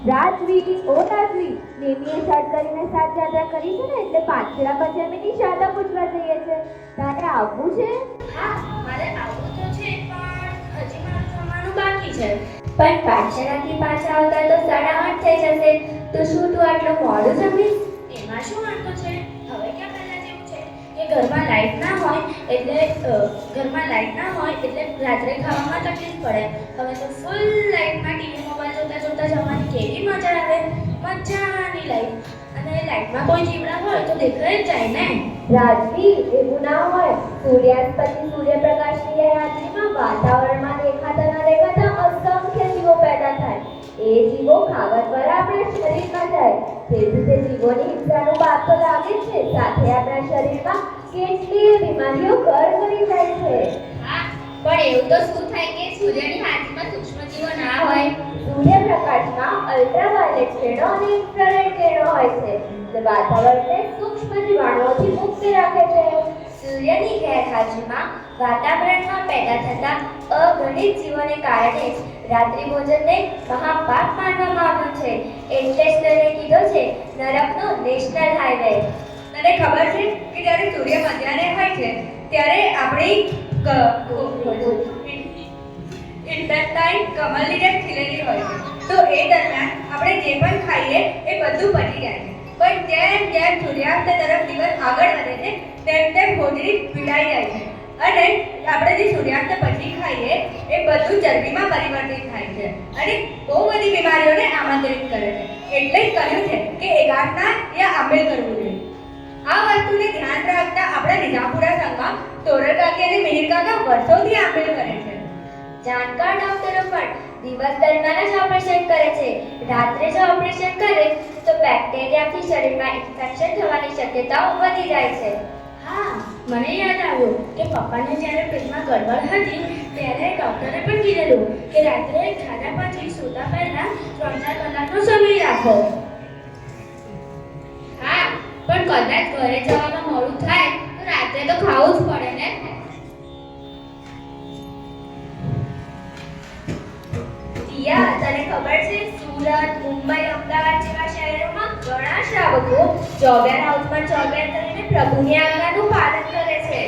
રાજવી ઓ રાજવી નેમીએ શર્ટ કરીને સાત યાત્રા કરી છે ને એટલે પાછળા પછી અમે નિશાળા પૂછવા જઈએ છે. તારે આવવું છે? હા, મારે આવવું તો છે પણ હજી મારું જમવાનું બાકી છે. પણ પાઠશાળાથી પાછા આવતા તો 8:30 થઈ જશે. તો શું તું આટલું મોડું જમીશ? એમાં શું વાંધો છે? હવે ક્યાં પહેલા જેવું છે કે ઘરમાં લાઈટ ના હોય એટલે રાત્રે ખાવામાં તકલીફ પડે. હવે તો ફૂલ લાઈટમાં ટીવી મોબાઈલ જોતા જોતા જમવાની કેવી મજા આવે. મજાની લાઈટ. અને લાઈટમાં કોઈ જીવડા હોય તો દેખાઈ જ જાય ને. રાજવી એવું ના હોય. સૂર્યાસ્ત પછી સૂર્યપ્રકાશની હાજરીમાં વાતાવરણમાં દેખાતા ન દેખાતા અસંખ્ય જીવો પેદા થાય. એ જીવો ખાવા દ્વારા આપણા શરીરમાં જાય. તેથી તે જીવોની હિંસાનું પાપ તો લાગે છે, સાથે આપણા શરીરમાં કેટલીય બીમારીઓ ઘર કરી જાય છે. હા, પણ એવું તો શું થાય કે સૂર્યની હાજરીમાં સૂક્ષ્મજીવો ના હોય? સૂર્યપ્રકાશમાં અલ્ટ્રાવાયોલેટ કિરણો અને ઇન્ફ્રારેડ કિરણો હોય છે, જે વાતાવરણને સૂક્ષ્મ જીવાણુઓથી મુક્ત રાખે છે. સૂર્યની ગેરહાજરીમાં વાતાવરણમાં પેદા થતા અગણિત જીવોને કારણે જ રાત્રિભોજનને મહાપાપ માનવામાં આવ્યું છે. એટલે જ તને કીધો છે નરકનો નેશનલ હાઈવે. તને ખબર છે કે જ્યારે સૂર્ય મધ્યાહને હોય છે ત્યારે આપણી ઇન્ટેસ્ટાઇન કમળની જેમ ખીલેલી હોય છે. તો એ દરમિયાન આપણે જે પણ ખાઈએ એ બધું પચી જાય છે. પણ જેમ જેમ સૂર્યાસ્ત તરફ દિવસ આગળ વધે છે તેમ તેમ હોજરી પીડાઈ જાય છે અને આપણે જે સૂર્યાસ્ત પછી ખાઈએ એ બધું ચરબીમાં પરિવર્તિત થાય છે અને બહુ બધી બીમારીઓને આમંત્રિત કરે છે. એટલે જ કહ્યું છે કે એકાંતના યા આંબેલ કરવું જોઈએ. આ વસ્તુને ધ્યાન રાખતા આપણા નિઝામપુરા સંઘમાં તોરલ કાકી અને મિહિર કાકા વર્ષોથી આંબેલ કરે છે. જાણકાર ડોક્ટરો પણ દિવસ દરમિયાન જ ઓપરેશન કરે છે. રાત્રે જો ઓપરેશન કરે તો બેક્ટેરિયાથી શરીરમાં ઇન્ફેક્શન થવાની શક્યતાઓ વધી જાય છે. હા, મને યાદ આવ્યું કે પપ્પાને જ્યારે પેટમાં ગડબડ હતી ત્યારે ડૉક્ટરે પણ કીધેલું કે રાત્રે ખાધા પછી સૂતા પહેલા 3-4 કલાકનો સમય રાખો. હા, પણ કદાચ ઘરે જવામાં મોડું થાય તો રાત્રે તો ખાવું જ પડે ને. રિયા, તને ખબર છે સુરત, મુંબઈ, અમદાવાદ જેવા શહેરોમાં ઘણા શ્રાવકો ચોગિયાર હાઉસમાં ચોગિયાર કરીને પ્રભુની આજ્ઞાનું પાલન કરે છે.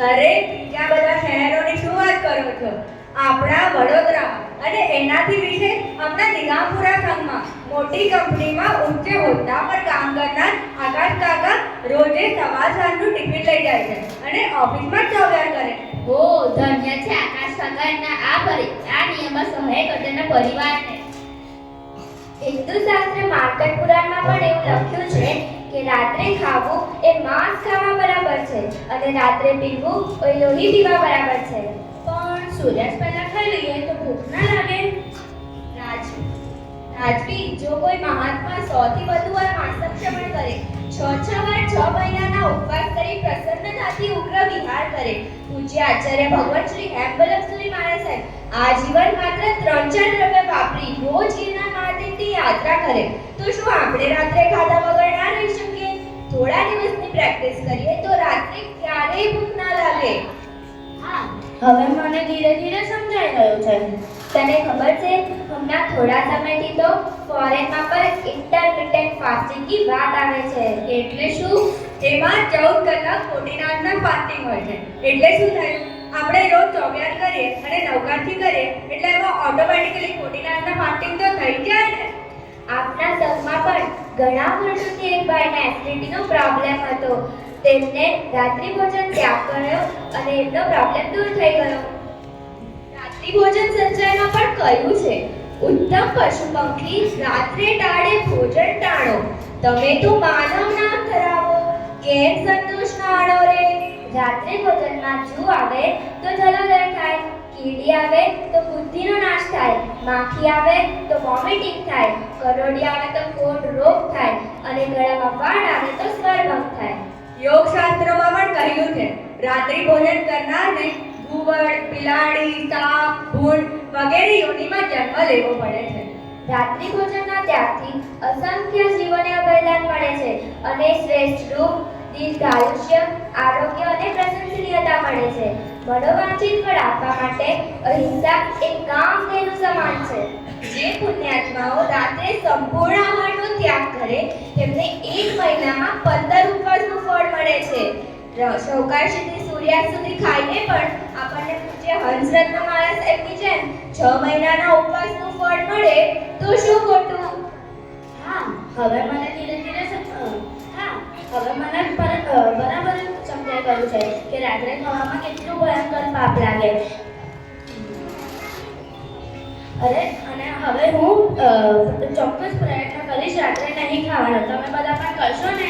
અરે, બીજા બધા શહેરોની શું વાત કરો છો? આપણા વડોદરા અને એનાથી વિશે આપણા નિઝામપુરા સંઘમાં મોટી કંપનીમાં ઉચ્ચ હોદ્દા પર કામ કરનાર આકાશ કાકા રોજે સવાર સાંજનું ટિફિન લઈ જાય છે અને ઓફિસમાં જ ચોગિયાર કરે છે. ઓ, ધન્ય છે આકાશ કાકાના આ નિયમમાં સહાય કરતાના પરિવારને. હિન્દુ શાસ્ત્ર માર્કંડ પુરાણમાં પણ એવું લખ્યું છે કે રાત્રે ખાવું એ માંસ ખાવા બરાબર છે અને રાત્રે પીવું એ લોહી પીવા બરાબર છે. પણ સૂર્યાસ્ત પહેલા ખાઈ લઈએ તો ભૂખ ના લાગે? રાજવી, જો કોઈ મહાત્મા 100 થી વધુ વાર માસક્ષમણ કરે, 6 વાર 6 મહિનાના ઉપવાસ કરી પ્રસન્નતાથી ઉગ્ર વિહાર કરે, પૂજ્ય આચાર્ય ભગવાન શ્રી હેમબલમસુરી મહારાજ સાહેબ આજીવન માત્ર 3-4 દ્રવ્ય વાપરી રોજ ગિરનાર મહાદેવની યાત્રા કરે, તો શું આપણે રાત્રે ખાધા વગર ના રહી શકીએ? થોડા દિવસની પ્રેક્ટિસ કરીએ તો રાત્રે ક્યારેય ભૂખ ના લાગે. હા, હવે મને ધીરે ધીરે સમજાઈ રહ્યું છે. તને ખબર છે હમણાં થોડા સમયથી તો ફોરેનમાં પણ ઇન્ટરમિટન્ટ ફાસ્ટિંગની વાત આવે છે. એટલે શું? એમાં 14 કલાક ખોટીનાથના ફાસ્ટિંગ હોય છે. એટલે શું થાય? આપણે રોજ ચોગિયાર કરીએ અને નવકારથી કરીએ એટલે એમાં ઓટોમેટિકલી ખોટીનાથના ફાસ્ટિંગ તો થઈ જાય ને. આપના સંઘમાં પણ ઘણા વર્ષોથી એક ભાઈને એસિડિટીનો પ્રોબ્લેમ હતો. તેમને રાત્રિભોજન ત્યાગ કર્યો અને એમનો પ્રોબ્લેમ દૂર થઈ ગયો. રાત્રિભોજન સંચયમાં પણ કહ્યું છે, ઉત્તમ પશુ પંખી રાત્રે ટાળે ભોજન ટાળો. તમે તો માનવ નામ ધરાવો, કેમ સંતોષ માણો રે? રાત્રે ભોજનમાં જૂ આવે તો જલોદર થાય, કીડી આવે તો બુદ્ધિનો નાશ થાય, માખી આવે તો વોમિટિંગ થાય, કરોડી આવે તો કોઢ રોગ થાય અને ગળામાં વાળ આવે તો સ્વરભંગ થાય. યોગશાસ્ત્રોમાં પણ કહ્યું છે રાત્રિ ભોજન કરનારને ઘુવડ, બિલાડી, સાપ, ભૂંડ વગેરે યોનિમાં જન્મ લેવો પડે છે. રાત્રિભોજનના ત્યાગથી અસંખ્ય જીવોને અભયદાન મળે છે અને શ્રેષ્ઠ રૂપ, દીર્ઘાયુષ્ય, આરોગ્ય અને પ્રશંસનીયતા મળે છે. મનોવાંછિત ફળ આપવા માટે અહિંસા એક કામધેનુ સમાન છે. જે પુણ્યાત્મા રાત્રે સંપૂર્ણ આહારનો ત્યાગ કરે તેમને 1 મહિનામાં 15 ઉપવાસનું ફળ મળે છે. સૌકાશીથી સૂર્યાસ્ત સુધી ખાઈને પણ આપણને પૂજ્ય હંસરત્ન મહારાજ સાહેબની જેમ 6 મહિનાના ઉપવાસનું ફળ મળે તો શું ખોટું? હા, હવે મને ધીરે ધીરે બરાબર સમજાઈ ગયું છે કે રાત્રે ખાવામાં કેટલું ભયંકર પાપ લાગે. અરે, અને હવે હું ચોક્કસ પ્રયત્ન કરીશ રાત્રે નહીં ખાવાનો. તમે બધા પણ કરશો ને?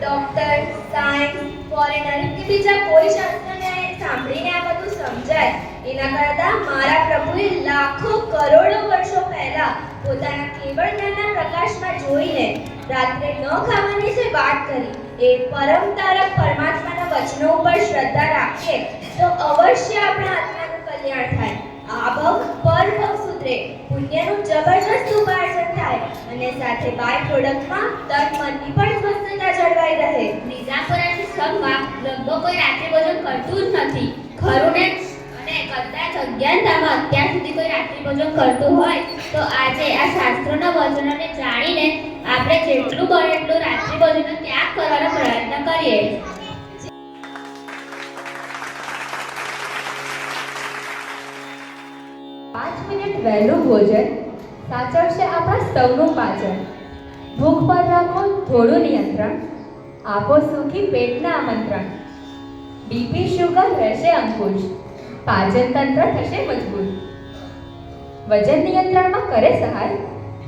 ડોક્ટર, સાયન્સ, ફોરેનર કે બીજા કોઈ શાસ્ત્રને સાંભળીને આ બધું સમજાય એના કરતાં મારા પ્રભુએ લાખો કરોડો વર્ષો પહેલા પોતાના કેવળ જ્ઞાનના પ્રકાશમાં જોઈને રાત્રે ન ખાવાની જે વાત કરી એ પરમ તારક પરમાત્માના વચનો ઉપર શ્રદ્ધા રાખીએ તો અવશ્ય આપણા આત્માનું કલ્યાણ થાય. આ ભવ પરભવ સુધરે, પુણ્યનું જબરજસ્ત ઉપાર્જન થાય અને સાથે બાય પ્રોડક્ટમાં તન મનની પણ સ્વસ્થતા જળવાઈ રહે. બીજાપુરાની સંઘમાં લગભગ કોઈ રાત્રિ ભોજન કરતું જ નથી, ખરું ને? અને કદાચ અજ્ઞાનતામાં અત્યાર સુધી કોઈ રાત્રિ ભોજન કરતું હોય તો આજે આ શાસ્ત્રોના વચનોને જાણીને આપણે જેટલું બને એટલું રાત્રિ ભોજનનો ત્યાગ કરવાનો પ્રયત્ન કરીએ. 5 મિનિટ વહેલું ભોજન સાચવશે આપણા સૌનું પાચન. ભૂખ પર રાખો થોડું નિયંત્રણ, આપો સુખી પેટના આમંત્રણ. બીપી શુગર રહેશે અંકુશ, પાચન તંત્ર થશે મજબૂત. વજન નિયંત્રણમાં કરે સહાય,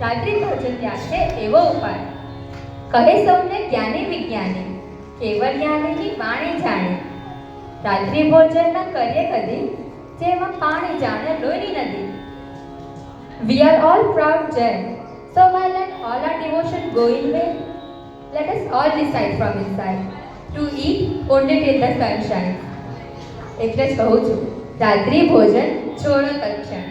રાત્રિ ભોજન ત્યાગ છે એવો ઉપાય. કહે સૌને જ્ઞાની વિજ્ઞાની, કેવળ જ્ઞાનીની વાણી જાણે. રાત્રિ ભોજન ન કરીએ કદી, જેમાં પાણી જાણે લોહીની નદી. We are all proud Jain, so while let all our devotion go in vain, let us all decide from inside to eat only till the sun shines. એટલે જ કહું છું, રાત્રિ ભોજન છોડો તત્ક્ષણ.